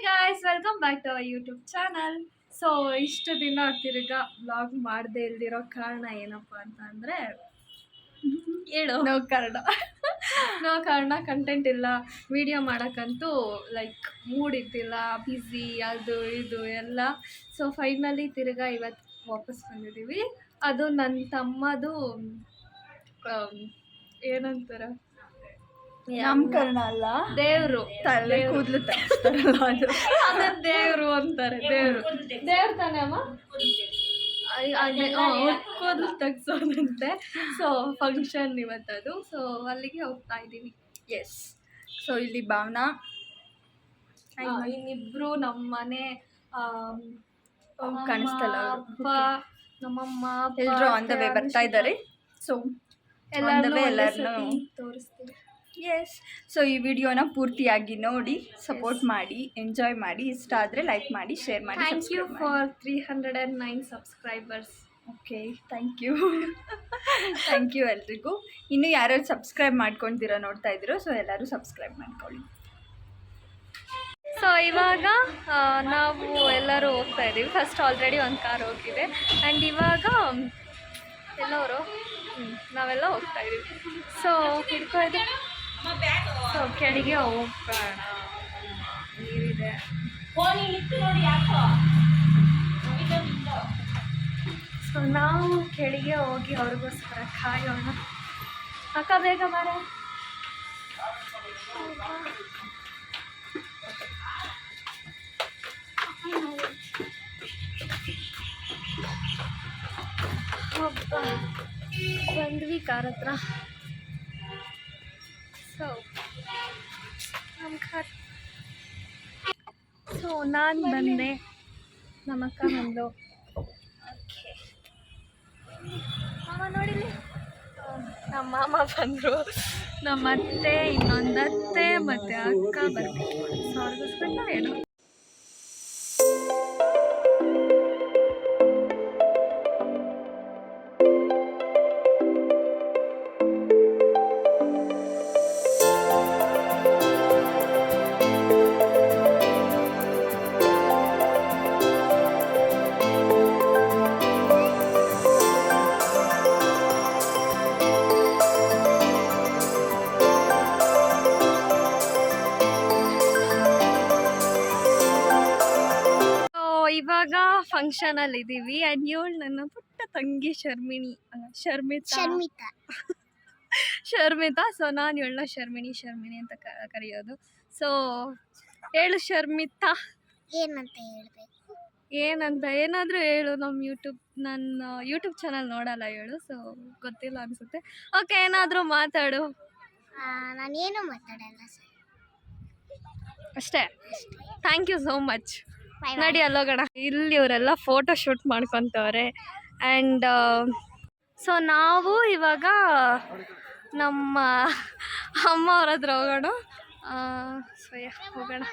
Guys, welcome back to our YouTube channel. So ಇಷ್ಟು ದಿನ ತಿರ್ಗಾ ವ್ಲಾಗ್ ಮಾಡದೇ ಇಲ್ದಿರೋ ಕಾರಣ ಏನಪ್ಪ ಅಂತಂದರೆ ಹೇಳು ನೋ ಕಾರಣ ಕಂಟೆಂಟ್ ಇಲ್ಲ, ವಿಡಿಯೋ ಮಾಡೋಕ್ಕಂತೂ ಲೈಕ್ ಮೂಡ್ ಇದ್ದಿಲ್ಲ, ಬ್ಯುಸಿ ಅದು ಇದು ಎಲ್ಲ. ಸೊ ಫೈನಲಿ ತಿರ್ಗಾ ಇವತ್ತು ವಾಪಸ್ ಬಂದಿದ್ದೀವಿ. ಅದು ನನ್ನ ತಮ್ಮದು ಏನಂತಾರೆ ನಾಮಕರಣ ಅಲ್ಲ, ದೇವ್ರು ತಲೆ ಕೂದಲು ತೆಗಿಸ್ತಾರಲ್ಲ ಅದು ಅದೇ ದೇವ್ರು ಅಂತಾರೆ. ದೇವ್ರು ತಾನೇ ಅಮ್ಮ, ಕೂದಲು ತೆಗ್ಸೋದಂತೆ. ಸೊ ಫಂಕ್ಷನ್ ಇವತ್ತದು. ಸೊ ಅಲ್ಲಿಗೆ ಹೋಗ್ತಾ ಇದ್ದೀವಿ. ಎಸ್. ಸೊ ಇಲ್ಲಿ ಭಾವನಾ ಇನ್ನಿಬ್ರು ನಮ್ಮ ಮನೆ ಕಾಣಿಸ್ತಲ್ಲ, ಅಪ್ಪ, ನಮ್ಮಮ್ಮ ಎಲ್ಲರೂ ಆನ್ ದ ವೇ ಬರ್ತಾ ಇದ್ದಾರೆ. ಸೊ ಎಲ್ಲರನ್ನೂ ತೋರಿಸ್ತೀವಿ. ಎಸ್. ಸೊ ಈ ವಿಡಿಯೋನ ಪೂರ್ತಿಯಾಗಿ ನೋಡಿ, ಸಪೋರ್ಟ್ ಮಾಡಿ, ಎಂಜಾಯ್ ಮಾಡಿ. ಇಷ್ಟ ಆದರೆ ಲೈಕ್ ಮಾಡಿ, ಶೇರ್ ಮಾಡಿ. Thank you for 309 subscribers. Okay, thank you thank you ಎಲ್ರಿಗೂ. ಇನ್ನು ಯಾರ್ಯಾರು ಸಬ್ಸ್ಕ್ರೈಬ್ ಮಾಡ್ಕೊಳ್ತೀರೋ ನೋಡ್ತಾ ಇದ್ದೀರೋ, ಸೊ ಎಲ್ಲರೂ ಸಬ್ಸ್ಕ್ರೈಬ್ ಮಾಡ್ಕೊಳ್ಳಿ. ಸೊ ಇವಾಗ ನಾವು ಎಲ್ಲರೂ ಹೋಗ್ತಾ ಇದ್ದೀವಿ. ಫಸ್ಟ್ ಆಲ್ರೆಡಿ ಒಂದು ಕಾರ್ ಹೋಗಿದೆ ಆ್ಯಂಡ್ ಇವಾಗ ಎಲ್ಲವರು ನಾವೆಲ್ಲ ಹೋಗ್ತಾ ಇದ್ದೀವಿ. ಸೊ ಹಿಡ್ಕೊಯ್ದು ಸೊ ಕೆಳಗೆ ಹೋಗೋಣ, ನೀರಿದೆ. ಸೊ ನಾವು ಕೆಳಗೆ ಹೋಗಿ ಅವ್ರಿಗೋಸ್ಕರ ಕಾಯೋಣ. ಅಕ್ಕ ಬೇಗ ಬಾರ. ಬಂದ್ವಿ ಕಾರ್ ಹತ್ರ. ಸೊ ನಮ್ಮ ಕಾರ್. ಸೊ ನಾನು ಬಂದೆ, ನಮ್ಮ ಅಕ್ಕ ಬಂದು. ಓಕೆ ಮಾಮ ನೋಡಿಲಿ, ನಮ್ಮ ಮಾಮ ಬಂದರು, ನಮ್ಮ ಅತ್ತೆ, ಇನ್ನೊಂದು ಅತ್ತೆ ಮತ್ತು ಅಕ್ಕ ಬರಬೇಕು. ಸೊ ಅವ್ರಿಗೋಸ್ಕರ ಏನು ಇವಾಗ ಫಂಕ್ಷನಲ್ಲಿ ಇದ್ದೀವಿ. ಆ್ಯಂಡ್ ಇವಳು ನನ್ನ ಪುಟ್ಟ ತಂಗಿ ಶರ್ಮಿತಾ. ಸೊ ನಾನು ಇವಳನ್ನ ಶರ್ಮಿಣಿ ಅಂತ ಕರೆಯೋದು. ಸೊ ಹೇಳು ಶರ್ಮಿತಾ, ಏನಂತ ಹೇಳಬೇಕು? ಏನಂತ ಏನಾದರೂ ಹೇಳು. ನನ್ನ ಯೂಟ್ಯೂಬ್ ಚಾನಲ್ ನೋಡಲ್ಲ ಹೇಳು. ಸೊ ಗೊತ್ತಿಲ್ಲ ಅನಿಸುತ್ತೆ. ಓಕೆ, ಏನಾದರೂ ಮಾತಾಡು. ನಾನೇನು ಮಾತಾಡಲ್ಲ ಸರ್, ಅಷ್ಟೇ. Thank you so much. ನಡಿ ಅಲ್ಲೋಗೋಣ. ಇಲ್ಲಿ ಇವರೆಲ್ಲ ಫೋಟೋ ಶೂಟ್ ಮಾಡ್ಕೊತವ್ರೆ. ಆ್ಯಂಡ್ ಸೊ ನಾವು ಇವಾಗ ನಮ್ಮ ಅಮ್ಮ ಅವ್ರ ಹತ್ರ ಹೋಗೋಣ. ಹೋಗೋಣ.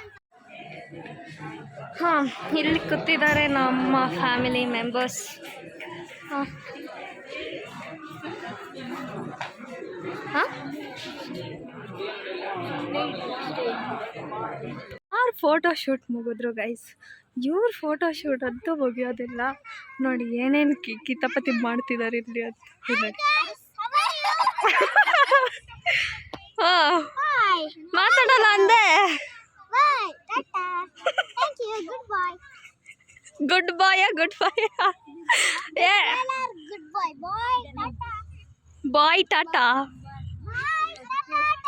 ಹಾಂ, ಇಲ್ಲಿ ಕೂತಿದ್ದಾರೆ ನಮ್ಮ ಫ್ಯಾಮಿಲಿ ಮೆಂಬರ್ಸ್. ಹಾಂ ಯಾರು ಫೋಟೋ ಶೂಟ್ ಮುಗಿದ್ರು ಗೈಸ್, ಇವ್ರ ಫೋಟೋ ಶೂಟ್ ಅಂತೂ ಮುಗಿಯೋದಿಲ್ಲ. ನೋಡಿ ಏನೇನು ಕಿತಾಪತಿ ಮಾಡ್ತಿದ್ದಾರೆ ಇಲ್ಲಿ ಅಂತ ನೋಡಿ. ಹಾಂ, ಮಾತಾಡಲ್ಲ ಅಂದೆ. Goodbye bye tata.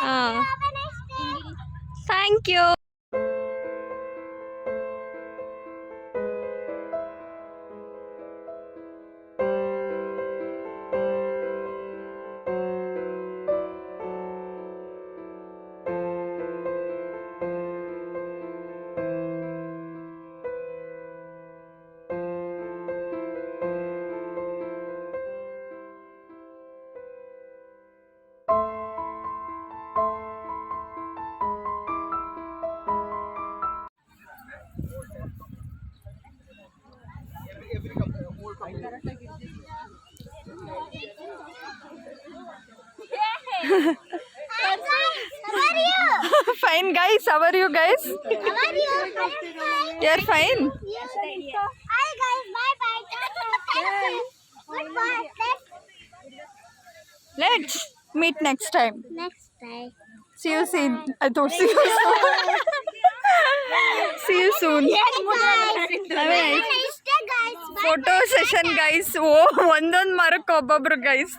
ಹಾಂ, thank you. Fine guys, how are you guys? You are fine. Hi guys, bye bye. Thank you. Goodbye. Let's meet next time. Next time. See you soon. See you soon. See you soon. Have a nice day, guys. Bye. Photo session guys. ಓ ಒಂದೊಂದು ಮರಕ್ಕೆ ಒಬ್ಬೊಬ್ರು guys.